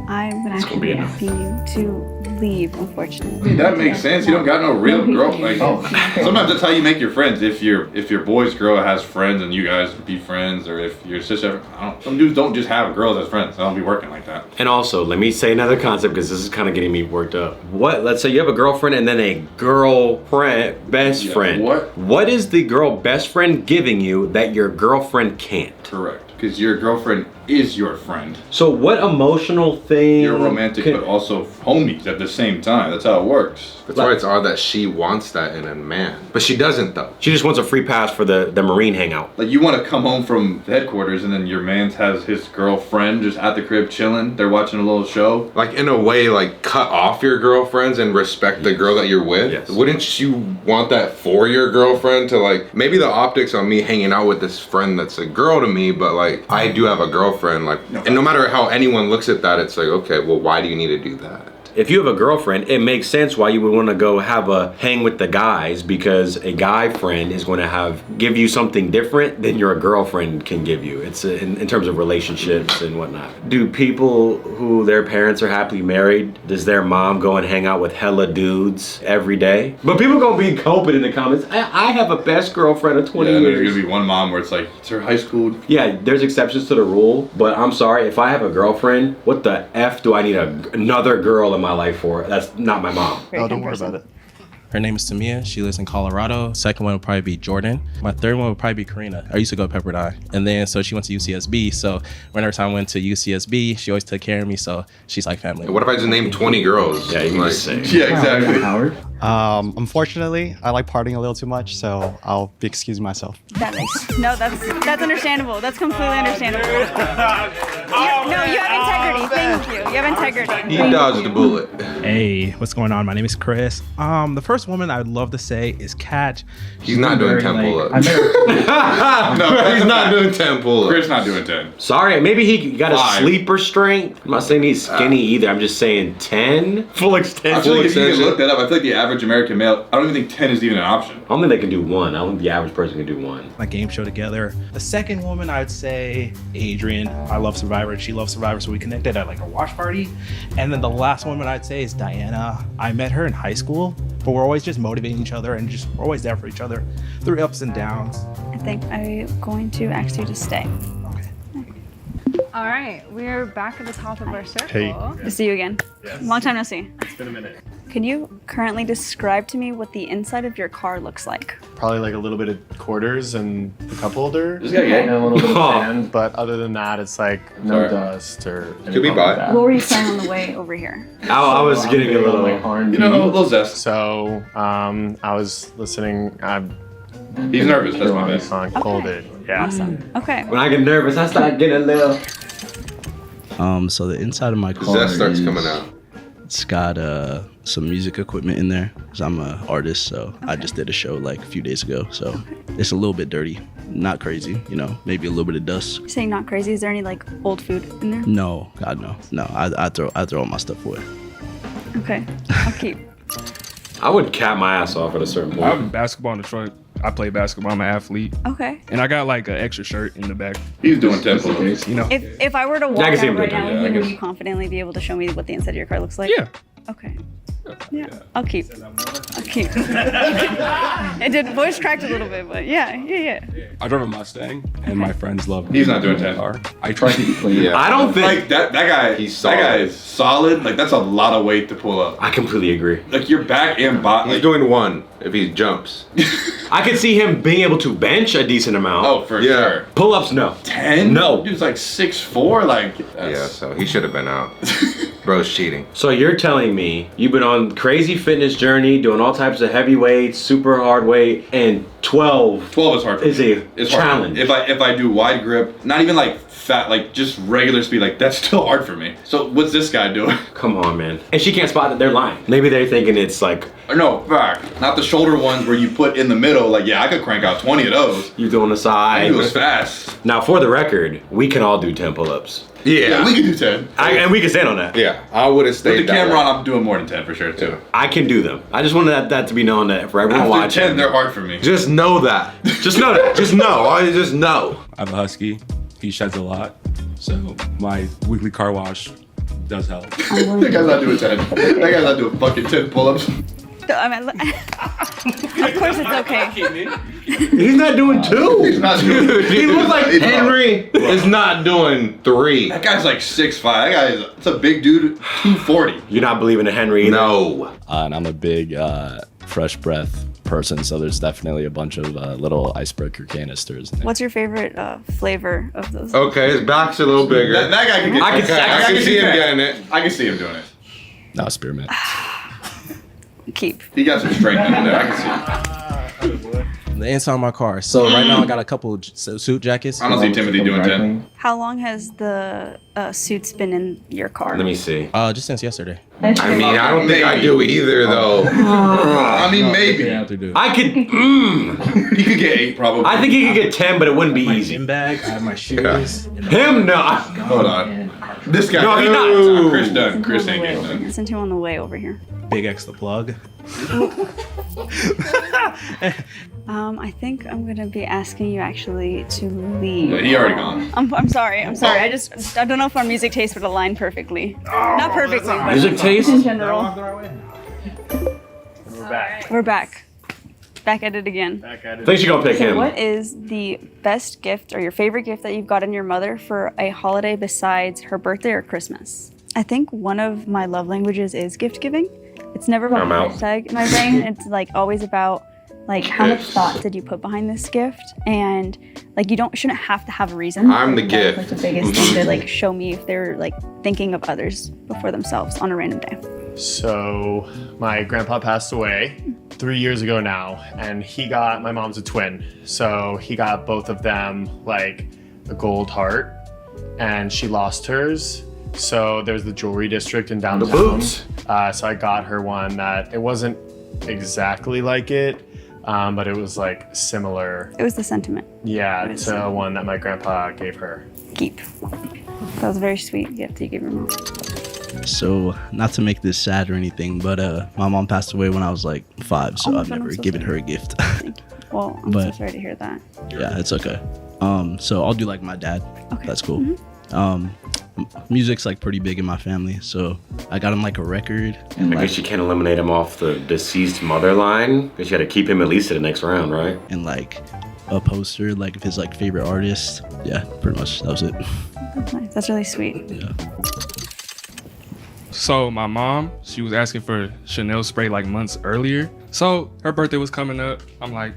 Speaker 1: I'm gonna actually be asking you to leave, unfortunately.
Speaker 5: That makes sense. You don't got no real girl. Like, sometimes that's how you make your friends. If your boy's girl has friends and you guys be friends, or if your sister, some dudes don't just have girls as friends. They don't be working like that.
Speaker 2: And also, let me say another concept because this is kind of getting me worked up. Let's say you have a girlfriend and then a girlfriend best friend. What is the girl best friend giving you that your girlfriend can't?
Speaker 5: Correct. Because your girlfriend is your friend.
Speaker 2: So what emotional thing?
Speaker 5: You're romantic, but also homies at the same time. That's how it works.
Speaker 3: That's why it's odd that she wants that in a man. But she doesn't though.
Speaker 2: She just wants a free pass for the Marine hangout.
Speaker 5: Like you want to come home from headquarters and then your man has his girlfriend just at the crib chilling. They're watching a little show.
Speaker 3: Like in a way, like cut off your girlfriends and respect the girl that you're with. Yes. Wouldn't you want that for your girlfriend to like, maybe the optics on me hanging out with this friend that's a girl to me, but like I do have a girlfriend, like, and no matter how anyone looks at that, it's like, okay, well, why do you need to do that?
Speaker 2: If you have a girlfriend, it makes sense why you would want to go have a hang with the guys, because a guy friend is going to give you something different than your girlfriend can give you. It's in terms of relationships and whatnot. Do people who their parents are happily married, does their mom go and hang out with hella dudes every day? But people gonna be coping in the comments. I have a best girlfriend of 20 years.
Speaker 5: There's gonna be one mom where it's like, it's her high school.
Speaker 2: Yeah, there's exceptions to the rule, but I'm sorry, if I have a girlfriend, what the F do I need another girl in my life for? That's not my mom.
Speaker 19: Oh, don't worry about it.
Speaker 20: Her name is Tamia. She lives in Colorado. Second one would probably be Jordan. My third one would probably be Karina. I used to go to Pepperdine. And then, so she went to UCSB. So whenever time I went to UCSB, she always took care of me. So she's like family.
Speaker 3: What if I just name 20 girls?
Speaker 2: Yeah, you can just say.
Speaker 3: Yeah, exactly.
Speaker 21: Howard. Unfortunately, I like partying a little too much, so I'll be excusing myself.
Speaker 1: That makes that's understandable. That's completely understandable. You have integrity. Thank you. You have integrity.
Speaker 3: He dodged the bullet.
Speaker 22: Hey, what's going on? My name is Chris. The first woman I would love to say is Kat.
Speaker 3: He's not doing 10 pull-ups. No, he's not doing 10 pull-ups.
Speaker 5: Chris not doing 10.
Speaker 2: Sorry, maybe he got a sleeper strength. I'm not saying he's skinny either. I'm just saying 10 full extension.
Speaker 5: I feel like if you can look that up, I feel like the average American male, I don't even think 10 is even an option.
Speaker 2: I don't think they can do 1. I don't think the average person can do 1.
Speaker 22: My game show together. The second woman I'd say Adrian. I love Survivor and she loves Survivor, so we connected at like a watch party. And then the last woman I'd say is Diana. I met her in high school, but we're always just motivating each other and we're always there for each other through ups and downs.
Speaker 1: I think I'm going to ask you to stay.
Speaker 4: All right, we're back at the top of our circle.
Speaker 2: Hey.
Speaker 1: Good to see you again.
Speaker 14: Yes.
Speaker 1: Long time no see.
Speaker 14: It's been a minute.
Speaker 1: Can you currently describe to me what the inside of your car looks like?
Speaker 14: Probably like a little bit of quarters and a cup holder.
Speaker 5: This guy gay?
Speaker 14: And a little bit of sand, but other than that, it's like no dust or anything
Speaker 3: be
Speaker 14: like that.
Speaker 1: What were you saying on the way over here?
Speaker 2: I was getting a little,
Speaker 14: R&B.
Speaker 5: You know, a little zest.
Speaker 14: So I was listening.
Speaker 5: He's nervous. That's my
Speaker 14: my
Speaker 5: bad.
Speaker 14: song, Folded. Yeah.
Speaker 1: Awesome. Okay.
Speaker 2: When I get nervous, I start getting a little.
Speaker 21: So the inside of my car
Speaker 3: Zest starts
Speaker 21: is
Speaker 3: coming out.
Speaker 7: It's got some music equipment in there because I'm an artist, so I just did a show like a few days ago. So it's a little bit dirty, not crazy, you know, maybe a little bit of dust.
Speaker 1: You're saying not crazy. Is there any like old food in there?
Speaker 7: No, God, no. No, I throw all my stuff away.
Speaker 1: Okay, I'll keep.
Speaker 2: I would cap my ass off at a certain point.
Speaker 17: I'm basketball in Detroit. I play basketball. I'm an athlete.
Speaker 1: Okay.
Speaker 17: And I got like an extra shirt in the back.
Speaker 5: He's doing 10 pull-ups.
Speaker 17: You know.
Speaker 1: If I were to walk
Speaker 2: I can see
Speaker 1: out
Speaker 2: him
Speaker 1: right
Speaker 2: doing
Speaker 1: now,
Speaker 2: that, yeah,
Speaker 1: would you confidently be able to show me what the inside of your car looks like?
Speaker 17: Yeah.
Speaker 1: Okay. Yeah, I'll keep. I'll keep. It did voice cracked a little bit, but yeah.
Speaker 18: I drive a Mustang, and my friends love.
Speaker 5: He's not doing 10.
Speaker 18: I try to keep clean.
Speaker 2: I don't think
Speaker 5: like that guy. That guy is solid. Like that's a lot of weight to pull up.
Speaker 2: I completely agree.
Speaker 5: Like your back and body.
Speaker 3: He's doing 1 if he jumps.
Speaker 2: I could see him being able to bench a decent amount.
Speaker 5: Oh, for sure.
Speaker 2: Pull-ups, no.
Speaker 5: 10?
Speaker 2: No.
Speaker 5: Dude's like 6'4". Like
Speaker 3: yeah, so he should have been out. Bro's cheating.
Speaker 2: So you're telling me you've been on crazy fitness journey, doing all types of heavy weights, super hard weight, and 12
Speaker 5: is hard for
Speaker 2: is
Speaker 5: me.
Speaker 2: a
Speaker 5: It's hard.
Speaker 2: challenge.
Speaker 5: If I do wide grip, not even like fat, like just regular speed, like that's still hard for me. So what's this guy doing?
Speaker 2: Come on, man. And she can't spot that they're lying. Maybe they're thinking it's like,
Speaker 5: No, back. Not the shoulder ones where you put in the middle. Like, yeah, I could crank out 20 of those.
Speaker 2: you doing the side.
Speaker 5: I do it fast.
Speaker 2: Now, for the record, we can all do 10 pull-ups.
Speaker 5: Yeah, we can do 10.
Speaker 2: And we can stand on that.
Speaker 3: Yeah, I would have stayed
Speaker 5: With the
Speaker 3: that
Speaker 5: camera
Speaker 3: way.
Speaker 5: on, I'm doing more than 10 for sure, too.
Speaker 2: I can do them. I just wanted that to be known that for everyone
Speaker 5: After
Speaker 2: watching.
Speaker 5: 10, they're hard for me.
Speaker 3: Just know that.
Speaker 2: Just know that.
Speaker 3: Just know. I just know.
Speaker 18: I have a husky. He sheds a lot, so my weekly car wash does help.
Speaker 5: That guy's not doing 10. That guy's not doing fucking 10 pull-ups.
Speaker 1: Of course it's okay.
Speaker 2: He's not doing 2.
Speaker 5: He's not doing
Speaker 2: Dude, he looks like
Speaker 3: Henry is not doing 3.
Speaker 5: That guy's like 6'5". That guy is, it's a big dude, 240.
Speaker 2: You're not believing in Henry either?
Speaker 3: No.
Speaker 16: And I'm a big fresh breath person, so there's definitely a bunch of little icebreaker canisters in there.
Speaker 1: What's your favorite flavor of those?
Speaker 3: Okay, his back's a little bigger.
Speaker 5: That guy can get
Speaker 2: I can
Speaker 3: see him getting it.
Speaker 5: I can see him doing it.
Speaker 16: No, spearmint.
Speaker 1: Keep.
Speaker 5: He got some strength in there. I can see it.
Speaker 20: The inside of my car. So right now I got a couple suit jackets.
Speaker 5: I don't see Timothy doing 10.
Speaker 1: How long has the suits been in your car?
Speaker 2: Let me see.
Speaker 20: Just since yesterday.
Speaker 3: I mean, I don't think I do either, though.
Speaker 5: I mean, maybe.
Speaker 2: I could.
Speaker 5: He could get 8 probably.
Speaker 2: I think he could get 10, but it wouldn't be easy.
Speaker 22: Gym bag. I have my shoes.
Speaker 2: Him, no.
Speaker 5: Hold on. This guy.
Speaker 2: No, he's not.
Speaker 5: Chris done. Chris ain't getting done.
Speaker 1: Sent him on the way over here.
Speaker 22: Big X the plug.
Speaker 1: I think I'm gonna be asking you actually to leave.
Speaker 5: Yeah, he already gone.
Speaker 1: I'm sorry. I don't know if our music taste would align perfectly. Not perfectly, but
Speaker 2: Music taste?
Speaker 1: in general.
Speaker 22: We're back.
Speaker 1: We're back. Back at it again.
Speaker 2: I think she's gonna pick
Speaker 1: So
Speaker 2: him.
Speaker 1: what is the best gift or your favorite gift that you've gotten your mother for a holiday besides her birthday or Christmas? I think one of my love languages is gift giving. It's never about
Speaker 2: I'm
Speaker 1: the
Speaker 2: out.
Speaker 1: price tag in my brain. It's like always about like how much thought did you put behind this gift, and like you shouldn't have to have a reason.
Speaker 3: I'm the
Speaker 1: That's, like
Speaker 3: gift.
Speaker 1: the biggest thing to like show me if they're like thinking of others before themselves on a random day.
Speaker 14: So my grandpa passed away 3 years ago now, and my mom's a twin, so he got both of them like a gold heart, and she lost hers. So there's the jewelry district in downtown.
Speaker 2: The boots.
Speaker 14: So I got her one that it wasn't exactly like it, but it was like similar.
Speaker 1: It was the sentiment.
Speaker 14: Yeah,
Speaker 1: It was
Speaker 14: to one that my grandpa gave her.
Speaker 1: Keep. That was a very sweet gift you gave your mom.
Speaker 7: So, not to make this sad or anything, but my mom passed away when I was like 5, so
Speaker 1: Oh my
Speaker 7: I've
Speaker 1: God, I'm
Speaker 7: never
Speaker 1: so
Speaker 7: given
Speaker 1: sorry.
Speaker 7: her a gift.
Speaker 1: Well, I'm so
Speaker 7: But-
Speaker 1: sorry to hear that.
Speaker 7: Yeah, it's okay. So I'll do like my dad.
Speaker 1: Okay.
Speaker 7: That's cool.
Speaker 1: Mhm.
Speaker 7: Music's like pretty big in my family, so I got him like a record.
Speaker 2: I guess you can't eliminate him off the deceased mother line. Because you got to keep him at least to the next round, right?
Speaker 7: And like a poster like of his like favorite artist. Yeah, pretty much that was it.
Speaker 1: That's nice. That's really sweet.
Speaker 7: Yeah.
Speaker 17: So my mom, she was asking for Chanel spray like months earlier. So her birthday was coming up. I'm like,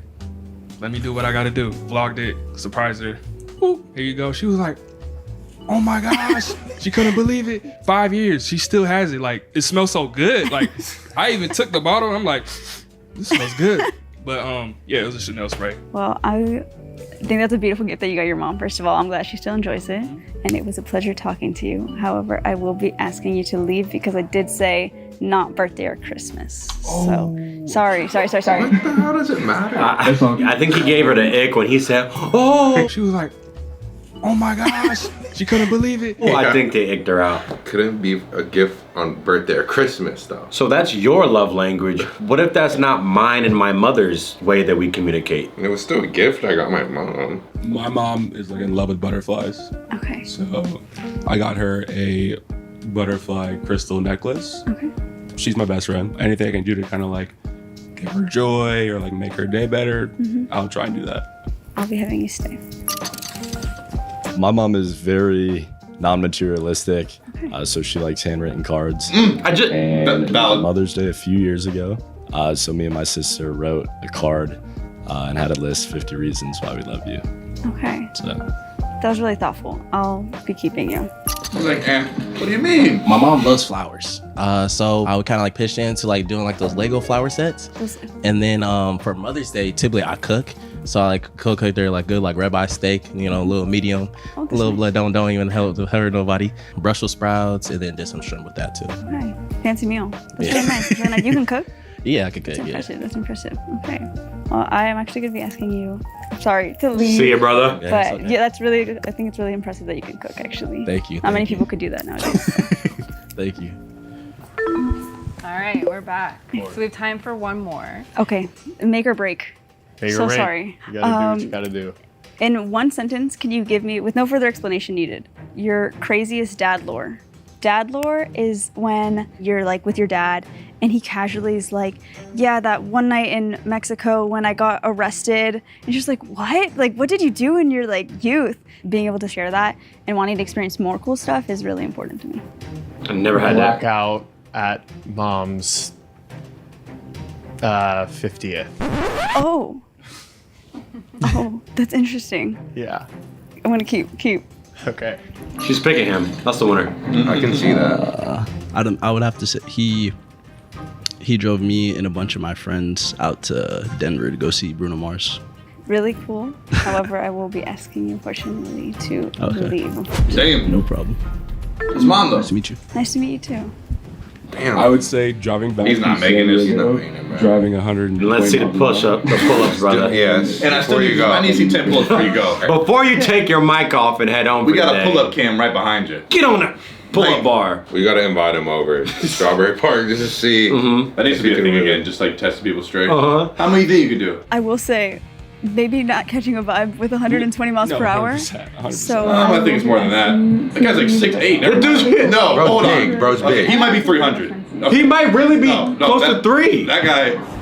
Speaker 17: let me do what I gotta do. Vlogged it, surprised her. Woo, here you go. She was like, oh my gosh. She couldn't believe it. 5 years, she still has it. Like, it smells so good. Like, I even took the bottle. I'm like, this smells good. But yeah, it was a Chanel spray.
Speaker 1: Well, I think that's a beautiful gift that you got your mom. First of all, I'm glad she still enjoys it. And it was a pleasure talking to you. However, I will be asking you to leave because I did say not birthday or Christmas. So, sorry.
Speaker 3: What the hell does it matter?
Speaker 2: I think he gave her the ick when he said, oh.
Speaker 17: She was like, oh my gosh. She couldn't believe it.
Speaker 2: Well, I think they icked her out.
Speaker 3: Couldn't be a gift on birthday or Christmas though.
Speaker 2: So that's your love language. What if that's not mine and my mother's way that we communicate?
Speaker 3: It was still a gift I got my mom.
Speaker 18: My mom is like in love with butterflies.
Speaker 1: Okay.
Speaker 18: So I got her a butterfly crystal necklace.
Speaker 1: Okay.
Speaker 18: She's my best friend. Anything I can do to kind of like give her joy or like make her day better, I'll try and do that.
Speaker 1: I'll be having you stay.
Speaker 16: My mom is very non-materialistic, so she likes handwritten cards.
Speaker 3: Valid.
Speaker 16: Mother's Day a few years ago, so me and my sister wrote a card and had a list 50 reasons why we love you.
Speaker 1: Okay.
Speaker 16: So
Speaker 1: That was really thoughtful. I'll be keeping you.
Speaker 5: I was like, what do you mean?
Speaker 20: My mom loves flowers. So I would kind of like pitch into like doing like those Lego flower sets. And then for Mother's Day, typically I cook. So I like cook their like good like ribeye steak, you know, a little medium, a little blood, don't even hurt nobody. Brussels sprouts, and then did some shrimp with that too.
Speaker 1: Okay. Fancy meal. That's really nice. Really nice. You can cook?
Speaker 20: Yeah, I could cook.
Speaker 1: That's impressive. That's impressive. Okay. Well, I am actually going to be asking you. Sorry to leave.
Speaker 2: See ya, brother.
Speaker 1: But yeah, that's really. I think it's really impressive that you can cook. Actually.
Speaker 20: Thank you.
Speaker 1: Not many people could do that nowadays.
Speaker 20: Thank you.
Speaker 4: All right, we're back. So we have time for one more.
Speaker 1: Okay. Make or break. So sorry.
Speaker 14: You gotta do what you gotta do.
Speaker 1: In one sentence, can you give me, with no further explanation needed, your craziest dad lore? Dad lore is when you're like with your dad and he casually is like, yeah, that one night in Mexico when I got arrested. And you're just like, what? Like, what did you do in your like youth? Being able to share that and wanting to experience more cool stuff is really important to me.
Speaker 2: I never had that.
Speaker 14: Blackout at mom's 50th.
Speaker 1: Oh. Oh, that's interesting.
Speaker 14: Yeah.
Speaker 1: I want to keep.
Speaker 14: Okay.
Speaker 2: She's picking him. That's the winner.
Speaker 3: I can see that.
Speaker 20: I would have to say he drove me and a bunch of my friends out to Denver to go see Bruno Mars.
Speaker 1: Really cool. However, I will be asking you, unfortunately, to leave.
Speaker 5: Same.
Speaker 20: No problem.
Speaker 5: It's mom though.
Speaker 20: Nice to meet you.
Speaker 1: Nice to meet you too.
Speaker 3: Damn.
Speaker 18: I would say driving back.
Speaker 5: He's not
Speaker 18: from
Speaker 5: making this.
Speaker 18: San
Speaker 5: He's not
Speaker 18: Diego,
Speaker 5: making it, man.
Speaker 18: driving 100.
Speaker 2: Let's see the push-up, the pull-ups, brother.
Speaker 3: Yes.
Speaker 5: And I still
Speaker 3: Before you go.
Speaker 5: I need to see 10 pull-ups before you go.
Speaker 2: Before you take your mic off and head home
Speaker 5: We
Speaker 2: for
Speaker 5: got
Speaker 2: the
Speaker 5: a
Speaker 2: day,
Speaker 5: pull-up cam right behind you.
Speaker 2: get on that pull-up bar.
Speaker 3: We gotta invite him over to Strawberry Park just to see.
Speaker 5: That needs to be a
Speaker 3: If you
Speaker 5: thing
Speaker 3: can
Speaker 5: again, just like testing people straight.
Speaker 2: Uh-huh.
Speaker 5: How many do you think you could do?
Speaker 1: I will say, maybe not catching a vibe with 120 miles per hour.
Speaker 18: 100%.
Speaker 1: So
Speaker 5: I think it's more than that. That guy's like 6'8". Never mind. No,
Speaker 3: Bro's
Speaker 5: hold
Speaker 3: big,
Speaker 5: on.
Speaker 3: bro's big.
Speaker 5: He might be 300.
Speaker 2: He might really be close to
Speaker 5: that,
Speaker 2: 3.
Speaker 5: That guy.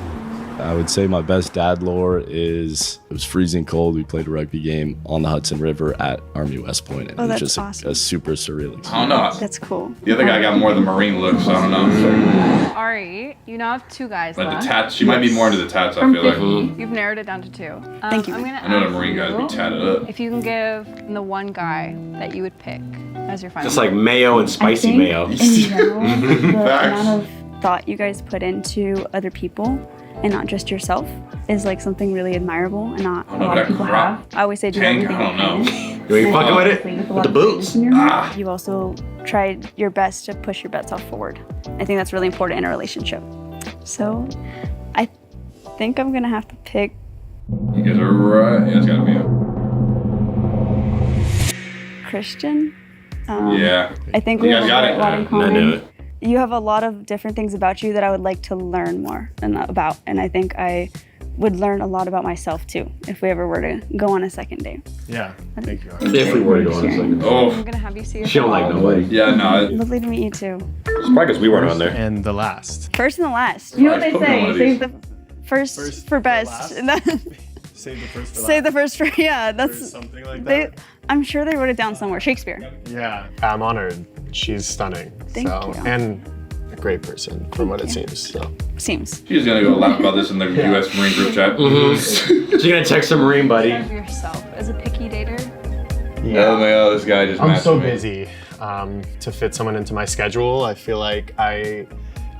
Speaker 16: I would say my best dad lore is it was freezing cold. We played a rugby game on the Hudson River at Army West Point, and it was
Speaker 1: that's
Speaker 16: just
Speaker 1: awesome.
Speaker 16: a super surreal experience.
Speaker 5: I don't know.
Speaker 1: That's cool.
Speaker 5: The other guy got more of the Marine look, so I don't know.
Speaker 4: Ari, you now have 2 guys
Speaker 5: Like the
Speaker 4: left.
Speaker 5: tats, she might be more into the tats, I
Speaker 4: From
Speaker 5: feel like.
Speaker 4: 50, you've narrowed it down to 2.
Speaker 1: Thank you.
Speaker 4: I'm gonna
Speaker 5: I know the
Speaker 4: ask
Speaker 5: Marine guys
Speaker 4: you
Speaker 5: be tatted up.
Speaker 4: if you can give the one guy that you would pick as your final.
Speaker 2: Just like mayo and spicy
Speaker 1: think
Speaker 2: mayo.
Speaker 1: In general, the
Speaker 5: Facts.
Speaker 1: amount of thought you guys put into other people and not just yourself is like something really admirable and not a lot of people have. I always say do
Speaker 5: Tank,
Speaker 1: everything
Speaker 5: I don't know.
Speaker 2: You ain't fucking with it? With the boots?
Speaker 1: You also tried your best to push your best self forward. I think that's really important in a relationship. So I think I'm gonna have to pick
Speaker 5: You guys are right. Yeah, it's gotta be him.
Speaker 1: Christian.
Speaker 5: Yeah.
Speaker 1: I think
Speaker 5: You
Speaker 1: we
Speaker 5: guys
Speaker 1: have
Speaker 5: got
Speaker 1: a
Speaker 5: it.
Speaker 1: lot in
Speaker 2: I
Speaker 1: common.
Speaker 2: knew it.
Speaker 1: You have a lot of different things about you that I would like to learn more about, and I think I would learn a lot about myself too if we ever were to go on a second date.
Speaker 14: Yeah. Thank you.
Speaker 2: If we were to go on a second.
Speaker 5: Oh.
Speaker 4: I'm gonna have you see
Speaker 2: She don't like nobody.
Speaker 5: Yeah, no.
Speaker 1: Lovely to meet you too.
Speaker 2: It's probably because we weren't on there.
Speaker 14: And the last.
Speaker 1: First and the last. You know what they
Speaker 5: Put me on one
Speaker 1: say?
Speaker 5: of
Speaker 1: Save the first for best. And then
Speaker 14: Save the first for
Speaker 1: save the first for yeah.
Speaker 14: Or
Speaker 1: That's
Speaker 14: something like
Speaker 1: they.
Speaker 14: that.
Speaker 1: I'm sure they wrote it down somewhere. Shakespeare.
Speaker 14: Yeah. I'm honored. She's stunning.
Speaker 1: Thank you.
Speaker 14: And a great person from what it seems. So.
Speaker 1: Seems.
Speaker 5: She's gonna go laugh about this in the U.S. Marine group chat.
Speaker 2: She's gonna text some Marine buddy.
Speaker 4: Of yourself as a picky dater.
Speaker 5: Oh my god, this guy just
Speaker 14: I'm
Speaker 5: matched
Speaker 14: so
Speaker 5: me.
Speaker 14: busy to fit someone into my schedule. I feel like I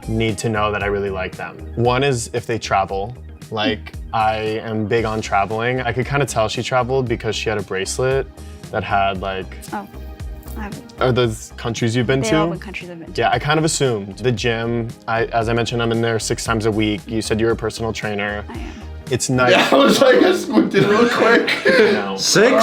Speaker 14: need to know that I really like them. One is if they travel
Speaker 9: Like, I am big on traveling. I could kind of tell she traveled because she had a bracelet that had like,
Speaker 1: Oh,
Speaker 9: are those countries you've been
Speaker 1: they
Speaker 9: to?
Speaker 1: all the countries I've been to.
Speaker 9: Yeah, I kind of assumed. The gym, as I mentioned, I'm in there 6 times a week. You said you're a personal trainer.
Speaker 1: I am.
Speaker 9: It's nice.
Speaker 5: Yeah, I was like, I squinted real quick.
Speaker 2: 6?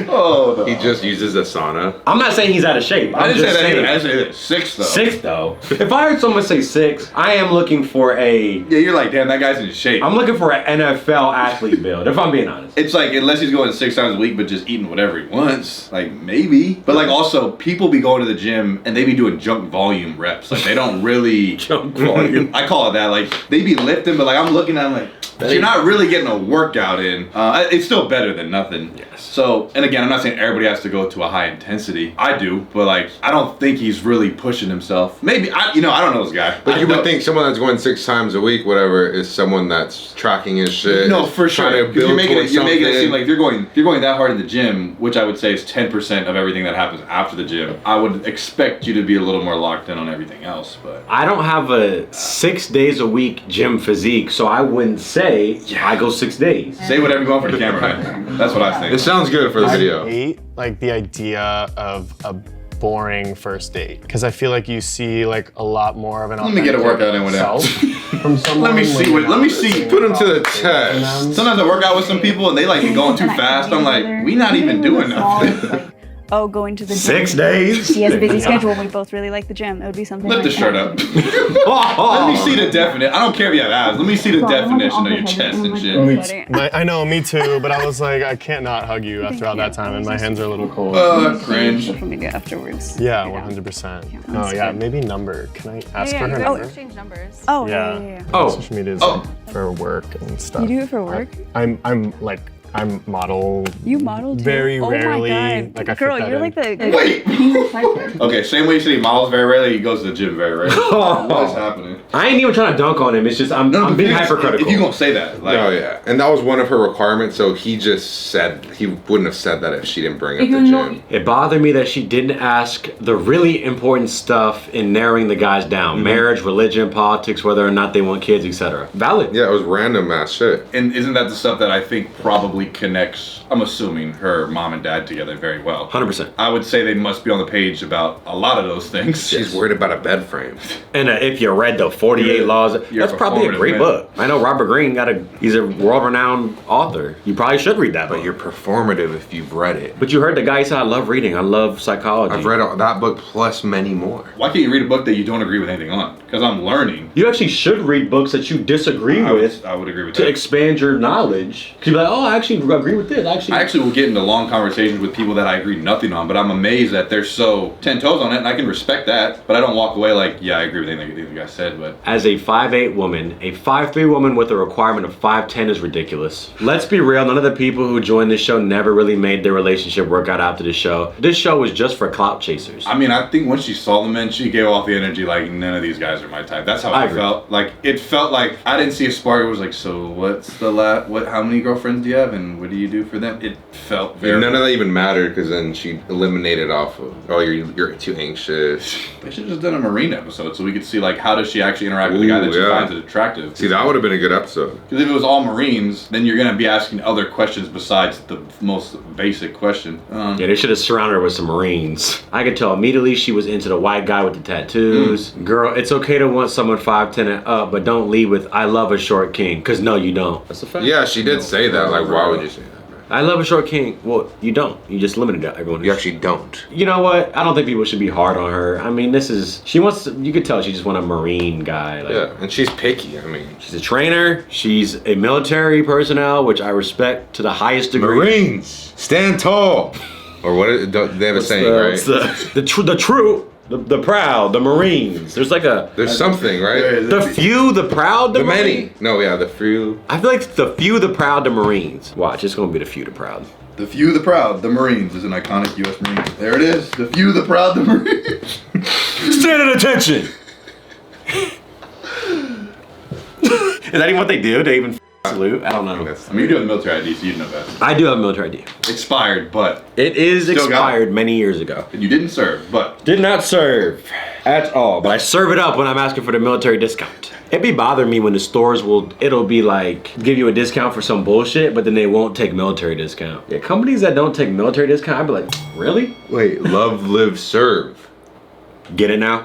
Speaker 5: Oh, no.
Speaker 3: He just uses a sauna.
Speaker 2: I'm not saying he's out of shape.
Speaker 5: I
Speaker 2: I'm
Speaker 5: didn't
Speaker 2: just
Speaker 5: say that
Speaker 2: saying.
Speaker 5: either. I said 6 though.
Speaker 2: 6 though. If I heard someone say 6, I am looking for a.
Speaker 5: Yeah, you're like, damn, that guy's in shape.
Speaker 2: I'm looking for an NFL athlete build, if I'm being honest.
Speaker 5: It's like, unless he's going 6 times a week, but just eating whatever he wants, like maybe. But like also, people be going to the gym and they be doing junk volume reps. Like they don't really
Speaker 2: junk volume.
Speaker 5: I call it that. Like they be lifting, but like I'm looking at them like, you're not really getting a workout in. It's still better than nothing. Yes. So, and again, I'm not saying everybody has to go to a high intensity. I do, but like, I don't think he's really pushing himself. Maybe, I don't know this guy.
Speaker 3: But you would think someone that's going 6 times a week, whatever, is someone that's tracking his shit.
Speaker 5: No, for sure.
Speaker 3: Trying to build
Speaker 5: You're making it
Speaker 3: towards
Speaker 5: seem like if you're going that hard in the gym, which I would say is 10% of everything that happens after the gym. I would expect you to be a little more locked in on everything else, but.
Speaker 2: I don't have a 6 days a week gym physique, so I wouldn't say I go 6 days.
Speaker 5: Say whatever you want for the camera, man. That's what I think.
Speaker 3: It sounds good for the video.
Speaker 9: I hate like the idea of a boring first date because I feel like you see like a lot more of an
Speaker 5: Let me get a workout in with
Speaker 9: self from someone.
Speaker 5: Let me see put him to the
Speaker 9: test.
Speaker 5: Sometimes I work out with some people and they like going too fast. I'm like, we not even doing nothing.
Speaker 1: Oh, going to the gym.
Speaker 2: 6 days?
Speaker 1: She has a busy schedule and we both really like the gym. It would be something
Speaker 5: Lift
Speaker 1: like
Speaker 5: the shirt
Speaker 1: that.
Speaker 5: up. Let me see the definition. I don't care if you have abs. Let me see the definition of your chest and shit.
Speaker 9: I know, me too, but I was like, I can't not hug you after all that time, and my hands are a little cold.
Speaker 5: Cringe.
Speaker 1: Social media afterwards.
Speaker 9: Yeah, 100%. Oh yeah, maybe number. Can I ask for her
Speaker 4: you
Speaker 9: number?
Speaker 4: exchange numbers.
Speaker 1: Oh,
Speaker 9: Yeah.
Speaker 1: yeah.
Speaker 9: Oh, social media is like, for work and stuff.
Speaker 1: You do it for work?
Speaker 9: I'm model.
Speaker 1: You model too?
Speaker 9: Very
Speaker 1: Oh
Speaker 9: rarely.
Speaker 1: My God.
Speaker 9: Like I
Speaker 1: Girl,
Speaker 9: fit that
Speaker 1: you're
Speaker 9: in.
Speaker 1: like the
Speaker 5: Wait. Okay, same way you say he models very rarely, he goes to the gym very rarely. What's happening?
Speaker 2: I ain't even trying to dunk on him. It's just I'm being hypercritical.
Speaker 5: If you gonna say that, like,
Speaker 3: oh yeah, and that was one of her requirements. So he just said he wouldn't have said that if she didn't bring up the gym.
Speaker 2: It bothered me that she didn't ask the really important stuff in narrowing the guys down: marriage, religion, politics, whether or not they want kids, etc. Valid.
Speaker 3: Yeah, it was random ass shit.
Speaker 5: And isn't that the stuff that I think probably connects, I'm assuming, her mom and dad together very well?
Speaker 2: 100%.
Speaker 5: I would say they must be on the page about a lot of those things.
Speaker 3: She's worried about a bed frame.
Speaker 2: And if you read the 48 Laws, that's probably a great book. I know Robert Greene he's a world-renowned author. You probably should read that book.
Speaker 3: But you're performative if you've read it.
Speaker 2: But you heard the guy say, I love reading, I love psychology.
Speaker 3: I've read that book plus many more.
Speaker 5: Why can't you read a book that you don't agree with anything on? Because I'm learning.
Speaker 2: You actually should read books that you disagree with.
Speaker 5: I would agree with
Speaker 2: to
Speaker 5: that.
Speaker 2: expand your knowledge. You'd be like, oh, I actually agree with this.
Speaker 5: I actually will get into long conversations with people that I agree nothing on, but I'm amazed that they're so 10 toes on it, and I can respect that, but I don't walk away like, yeah, I agree with anything the guy said, but.
Speaker 2: As a 5'8" woman, a 5'3" woman with a requirement of 5'10" is ridiculous. Let's be real, none of the people who joined this show never really made their relationship work out after this show. This show was just for clout chasers.
Speaker 5: I mean, I think once she saw the men, she gave off the energy like, none of these guys are my type. That's how I felt. Like, it felt like, I didn't see a spark. It was like, so what's the how many girlfriends do you have and what do you do for them? It felt very.
Speaker 3: None of that even mattered because then she eliminated off of, oh, you're too anxious.
Speaker 5: They should have just done a Marine episode so we could see like how does she actually interact with the guy that she finds it attractive.
Speaker 3: See, that would have been a good episode.
Speaker 5: Because if it was all Marines, then you're gonna be asking other questions besides the most basic question.
Speaker 2: Yeah, they should have surrounded her with some Marines. I could tell immediately she was into the white guy with the tattoos. Girl, it's okay to want someone 5'10" and up, but don't lead with I love a short king. Because no, you don't. That's a fact.
Speaker 3: Yeah, she did say that. Like, why would you say that?
Speaker 2: I love a short king. Well, you don't. You just limited everyone.
Speaker 3: You actually don't.
Speaker 2: You know what? I don't think people should be hard on her. I mean, you could tell she just want a Marine guy. Like,
Speaker 3: yeah, and she's picky. I mean,
Speaker 2: she's a trainer. She's a military personnel, which I respect to the highest degree.
Speaker 3: Marines, stand tall. Or what? They have a saying, right?
Speaker 2: The proud, the Marines. There's
Speaker 3: something, right?
Speaker 2: The few, the proud, the
Speaker 3: many.
Speaker 2: Marines.
Speaker 3: No, yeah, the few.
Speaker 2: I feel like the few, the proud, the Marines. Watch, it's gonna be the few, the proud.
Speaker 5: The few, the proud, the Marines is an iconic U.S. Marine. There it is. The few, the proud, the Marines.
Speaker 2: Stand at attention. Is that even what they do? They even Salute. I don't know.
Speaker 5: I mean, you do have the military ID, so you know best.
Speaker 2: I do have a military ID.
Speaker 5: Expired, but
Speaker 2: it is
Speaker 5: still got
Speaker 2: expired many years ago.
Speaker 5: And you didn't serve, but
Speaker 2: did not serve at all. But I serve it up when I'm asking for the military discount. It'd be bothering me when the stores it'll be like, give you a discount for some bullshit, but then they won't take military discount. Yeah, companies that don't take military discount, I'd be like, really?
Speaker 3: Wait, love, live, serve.
Speaker 2: Get it now?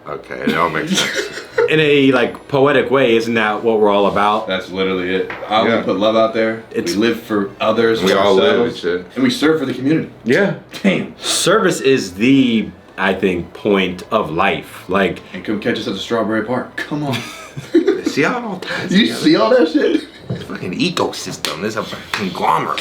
Speaker 3: Okay, that all makes sense.
Speaker 2: In a like poetic way, isn't that what we're all about?
Speaker 5: that's literally it. I want to put love out there. We live for others.
Speaker 3: We
Speaker 5: for
Speaker 3: all live and
Speaker 5: ourselves,
Speaker 3: shit.
Speaker 5: and we serve for the community.
Speaker 2: Yeah.
Speaker 5: Damn.
Speaker 2: Service is the, I think, point of life. Like,
Speaker 5: and come catch us at the Strawberry Park. Come on.
Speaker 3: See how it all ties
Speaker 5: You
Speaker 3: together?
Speaker 5: see all that shit?
Speaker 3: Fucking ecosystem. This is a conglomerate.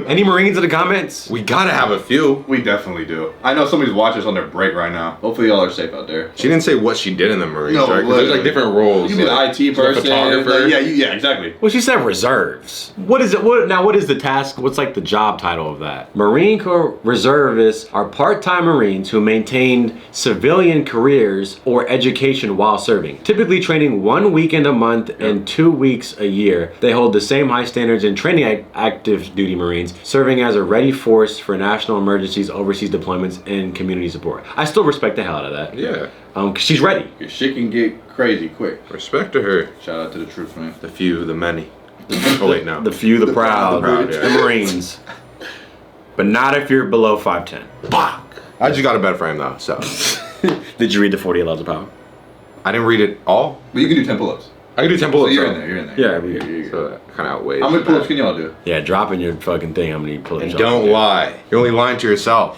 Speaker 2: Any Marines in the comments?
Speaker 3: We gotta have a few.
Speaker 5: We definitely do. I know somebody's watching us on their break right now. Hopefully y'all are safe out there.
Speaker 3: She didn't say what she did in the Marines,
Speaker 5: No,
Speaker 3: right? 'Cause there's like
Speaker 5: literally.
Speaker 3: different roles.
Speaker 5: You can be
Speaker 3: like,
Speaker 5: the IT person.
Speaker 3: photographer.
Speaker 5: Yeah, exactly.
Speaker 2: Well, she said reserves. What is it? What is the task? What's like the job title of that? Marine Corps reservists are part-time Marines who maintained civilian careers or education while serving. Typically training 1 weekend a month and 2 weeks a year. They hold the same high standards in training active duty Marines, serving as a ready force for national emergencies, overseas deployments, and community support. I still respect the hell out of that.
Speaker 3: Yeah.
Speaker 2: 'Cause she's ready.
Speaker 5: Your shit can get crazy quick.
Speaker 3: Respect to her.
Speaker 5: Shout out to the troops, man.
Speaker 3: The few, the many. Oh wait, no.
Speaker 2: The few, the proud,
Speaker 3: yeah.
Speaker 2: the Marines. But not if you're below 5'10".
Speaker 3: Fuck. I just got a bed frame though, so.
Speaker 2: Did you read the 48 Laws of Power?
Speaker 3: I didn't read it all.
Speaker 5: But you can do 10 pull-ups.
Speaker 3: I can do 10
Speaker 5: So
Speaker 3: pull-ups.
Speaker 5: you're
Speaker 3: so-
Speaker 5: in there, you're in there.
Speaker 2: Yeah, we,
Speaker 3: So that kind of outweighs.
Speaker 5: How many
Speaker 3: the
Speaker 5: pull-ups
Speaker 3: bad.
Speaker 5: can y'all do?
Speaker 2: yeah, dropping your fucking thing. How many pull-ups?
Speaker 3: And
Speaker 2: y'all
Speaker 3: don't
Speaker 2: do.
Speaker 3: lie. You're only lying to yourself.